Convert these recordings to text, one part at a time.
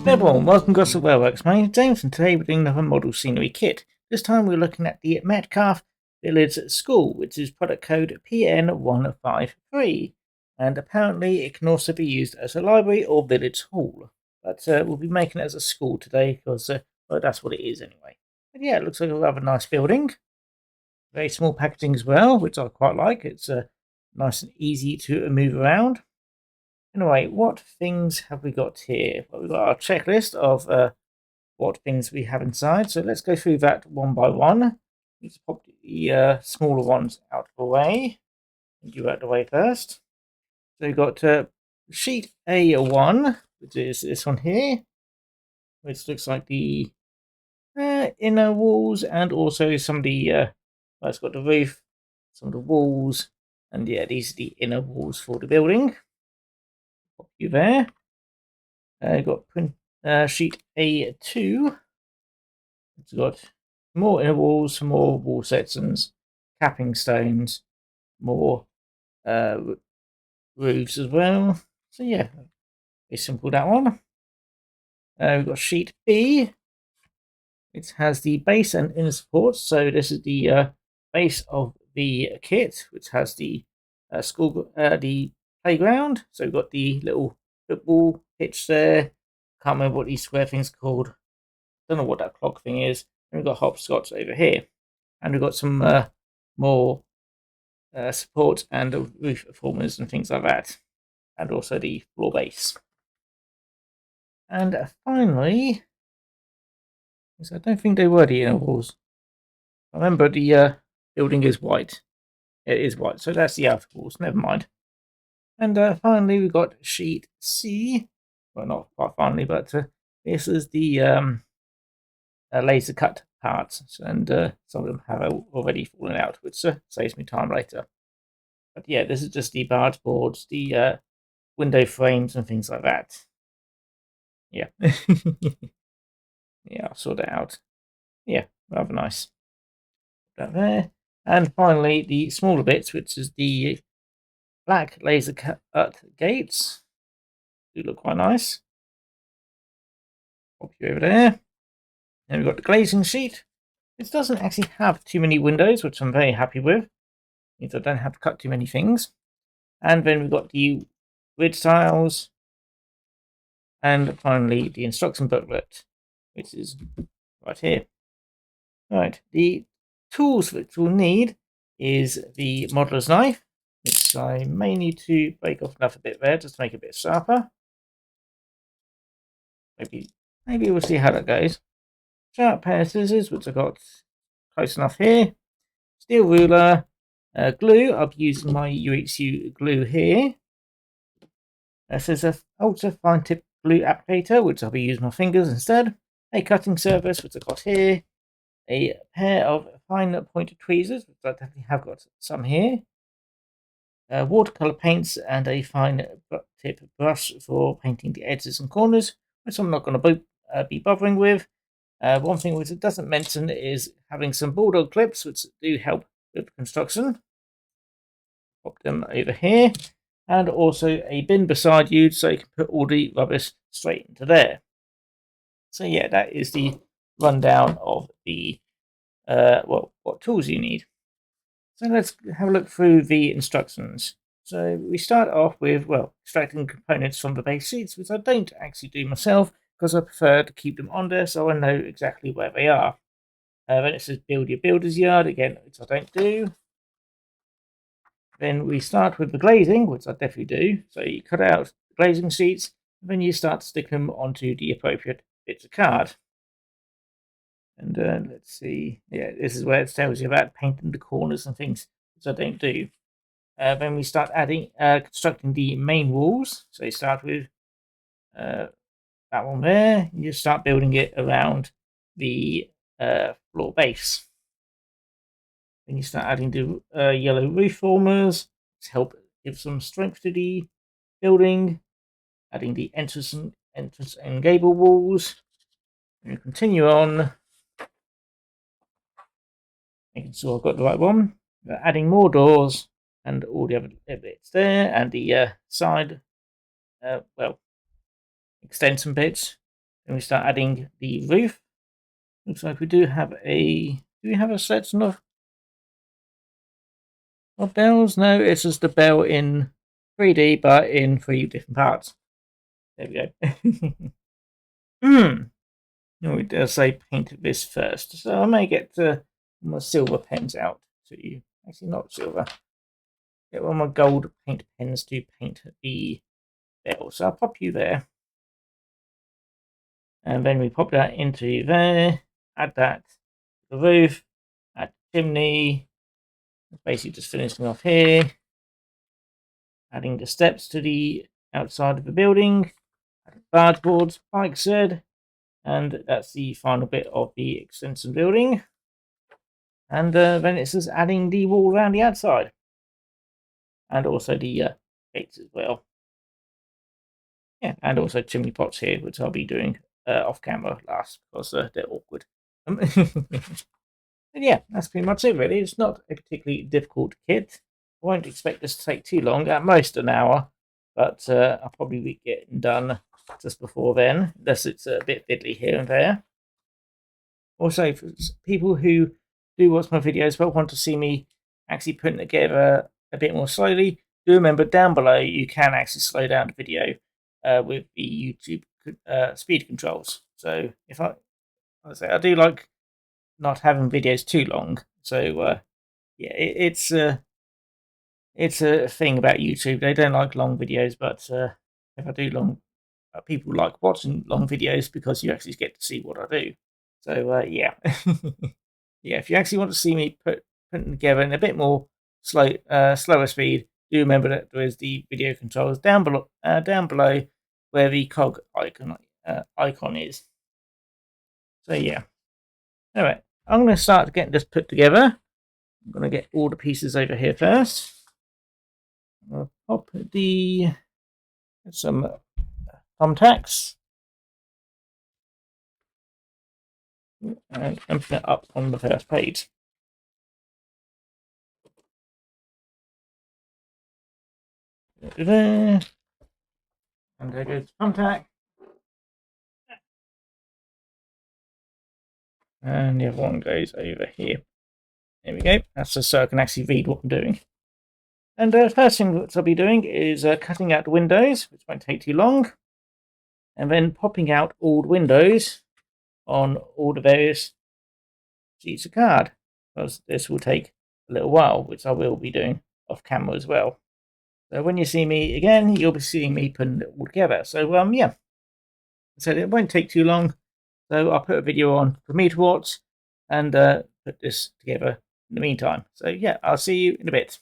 Hey everyone, welcome to Gosport Railworks. My name is James and today we're doing another model scenery kit. This time we're looking at the Metcalfe Village School, which is product code PN153. And apparently it can also be used as a library or village hall. But we'll be making it as a school today because well, that's what it is anyway. But yeah, it looks like a rather nice building. Very small packaging as well, which I quite like. It's nice and easy to move around. Anyway, what things have we got here? Well, we've got our checklist of what things we have inside. So let's go through that one by one. Let's pop the smaller ones out of the way. You out of the way first. So we've got sheet A1, which is this one here, which looks like the inner walls and also some of the, well, it's got the roof, some of the walls, and yeah, these are the inner walls for the building. Pop you there. You've got print sheet A2. It's got more inner walls, some more wall sections, capping stones, more roofs as well. So yeah, very simple that one. We've got sheet B. It has the base and inner supports. So this is the base of the kit, which has the school, the playground. So we've got the little football pitch there. Can't remember what these square things are called. Don't know what that clock thing is. And we've got hopscotch over here. And we've got some more support and roof formers and things like that. And also the floor base. And finally, I don't think they were the inner walls. Remember, the building is white. It is white, so that's the outer walls. Never mind. And finally, we've got sheet C. Well, not quite finally, but this is the laser cut parts, and some of them have already fallen out, which saves me time later. But yeah, this is just the barge boards, the window frames, and things like that. Yeah. Yeah, I'll sort it out. Yeah, rather nice. Put that there. And finally, the smaller bits, which is the black laser cut gates. Do look quite nice. Pop you over there. Then we've got the glazing sheet. This doesn't actually have too many windows, which I'm very happy with. Means I don't have to cut too many things. And then we've got the grid tiles. And finally, the instruction booklet, which is right here. Right, the tools which we'll need is the modeller's knife, which I may need to break off enough a bit there just to make it a bit sharper. Maybe we'll see how that goes. Sharp pair of scissors, which I've got close enough here. Steel ruler, glue. I'll be using my UHU glue here. This is an ultra fine tip glue applicator, which I'll be using my fingers instead. A cutting surface, which I've got here. A pair of fine pointed tweezers, which I definitely have got some here. Watercolor paints and a fine tip brush for painting the edges and corners, which I'm not going to be bothering with. One thing which it doesn't mention is having some bulldog clips, which do help with construction. Pop them over here. And also a bin beside you, so you can put all the rubbish straight into there. So yeah, that is the rundown of the well, what tools you need. So let's have a look through the instructions. So we start off with, well, extracting components from the base sheets, which I don't actually do myself because I prefer to keep them on there so I know exactly where they are. Then it says build your builder's yard, again, which I don't do. Then we start with the glazing, which I definitely do. So you cut out the glazing sheets, and then you start to stick them onto the appropriate bits of card. And let's see, yeah, this is where it tells you about painting the corners and things, which I don't do. Then we start adding, constructing the main walls. So you start with that one there. You start building it around the floor base. Then you start adding the yellow roof formers to help give some strength to the building. Adding the entrance and gable walls. And you continue on, making sure I've got the right one. Adding more doors and all the other bits there, and the side, well, extension bits. Then we start adding the roof. Looks like we do have a... Do we have a selection of bells? No, it's just the bell in 3D, but in 3 different parts. There we go. No, we dare say paint this first. So I may get my silver pens out to you. Actually, not silver. Get one of my gold paint pens to paint the bell. So I'll pop you there. And then we pop that into there. Add that to the roof. Add the chimney. Basically just finishing off here. Adding the steps to the outside of the building. Barge boards, like I said. And that's the final bit of the extension building. And then it's just adding the wall around the outside. And also the gates as well. Yeah, and also chimney pots here, which I'll be doing off camera last because they're awkward. And yeah, that's pretty much it really. It's not a particularly difficult kit. I won't expect this to take too long, at most an hour. But I'll probably be getting done just before then, unless it's a bit fiddly here and there. Also, for people who do watch my videos but want to see me actually putting together a bit more slowly, do remember down below you can actually slow down the video with the YouTube speed controls. So if I do like not having videos too long. So yeah, it's a thing about YouTube. They don't like long videos, but if I do long, people like watching long videos because you actually get to see what I do. So yeah, yeah. If you actually want to see me putting together in a bit more slower speed, do remember that there is the video controls down below where the cog icon is. So yeah. Anyway, I'm going to start getting this put together. I'm going to get all the pieces over here first. I'll pop some thumbtacks and open it up on the first page. There. And there goes the thumbtack. And the other one goes over here. There we go. That's just so I can actually read what I'm doing. And the first thing that I'll be doing is cutting out the windows, which won't take too long. And then popping out all the windows on all the various sheets of card. Because this will take a little while, which I will be doing off camera as well. So when you see me again, you'll be seeing me putting it all together. So yeah. So it won't take too long. So I'll put a video on for me to watch and put this together in the meantime. So yeah, I'll see you in a bit.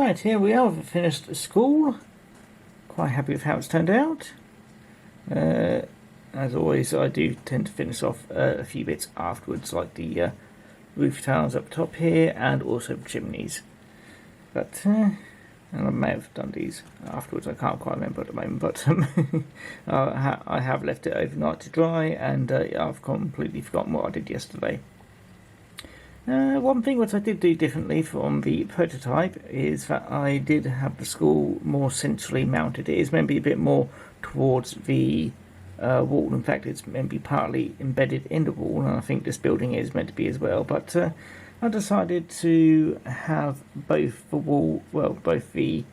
Right, here we are, we've finished school. Quite happy with how it's turned out. As always, I do tend to finish off a few bits afterwards, like the roof tiles up top here, and also the chimneys. But, and I may have done these afterwards, I can't quite remember at the moment, but I have left it overnight to dry, and I've completely forgotten what I did yesterday. One thing which I did do differently from the prototype is that I did have the school more centrally mounted. It is maybe a bit more towards the wall. In fact, it's maybe partly embedded in the wall, and I think this building is meant to be as well. But I decided to have both the wall, well, both the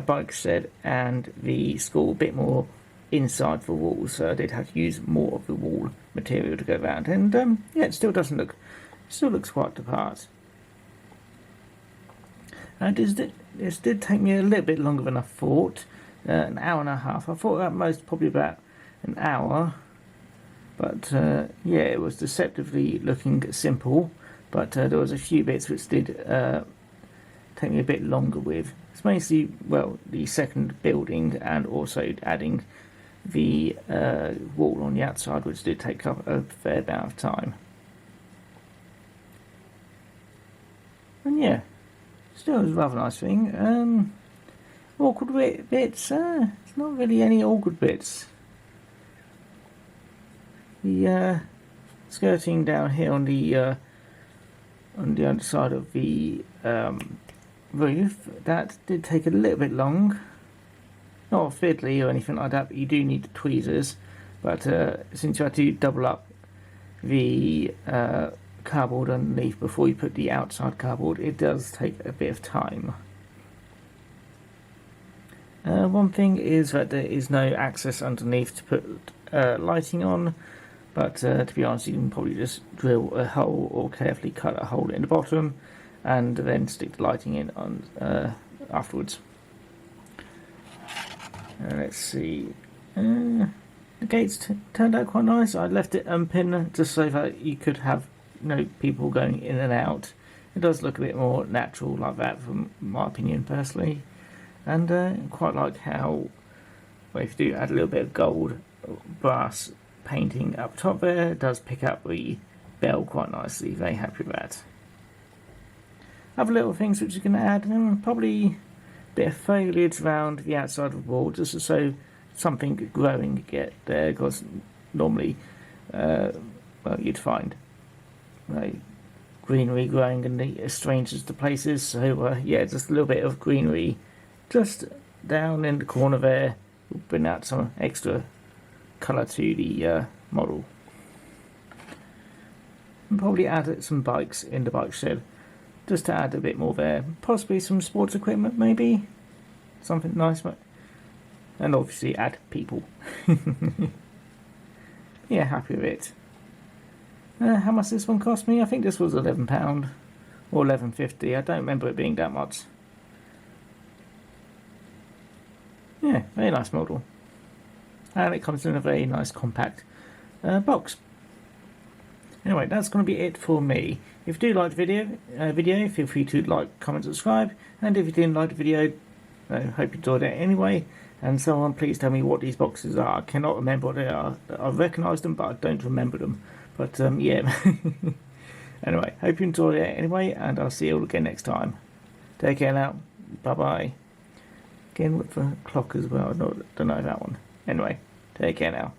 bike shed and the school a bit more inside the wall, so I did have to use more of the wall material to go around. And yeah, it still looks quite the part. And this did take me a little bit longer than I thought, an hour and a half. I thought at most probably about an hour, but yeah, it was deceptively looking simple, but there was a few bits which did take me a bit longer with. It's mostly, well, the second building and also adding the wall on the outside, which did take up a fair amount of time. And yeah, still was a rather nice thing. Awkward bits, it's not really any awkward bits. The skirting down here on the underside of the roof, that did take a little bit long. Not fiddly or anything like that, but you do need the tweezers. But since you had to double up the cardboard underneath before you put the outside cardboard, it does take a bit of time. One thing is that there is no access underneath to put lighting on, but to be honest, you can probably just drill a hole or carefully cut a hole in the bottom and then stick the lighting in on afterwards. Let's see, the gates turned out quite nice. I left it unpinned just so that you could have people going in and out. It does look a bit more natural like that, from my opinion personally, and quite like how, well, if you do add a little bit of gold brass painting up top there, it does pick up the bell quite nicely. Very happy with that. Other little things which you can add, probably a bit of foliage around the outside of the wall, just so something growing get there, because normally well, you'd find greenery growing in the strangest of places, so yeah, just a little bit of greenery just down in the corner there will bring out some extra colour to the model. And probably add some bikes in the bike shed just to add a bit more there, possibly some sports equipment, maybe something nice, and obviously add people. Yeah, happy with it. How much this one cost me? I think this was £11 or £11.50. I don't remember it being that much. Yeah, very nice model. And it comes in a very nice compact box. Anyway, that's going to be it for me. If you do like the video, feel free to like, comment, subscribe. And if you didn't like the video, I hope you enjoyed it anyway. And someone please tell me what these boxes are. I cannot remember what they are. I recognise them, but I don't remember them. But yeah. Anyway, hope you enjoyed it anyway, and I'll see you all again next time. Take care now. Bye bye. Again with the clock as well. I don't know that one. Anyway, take care now.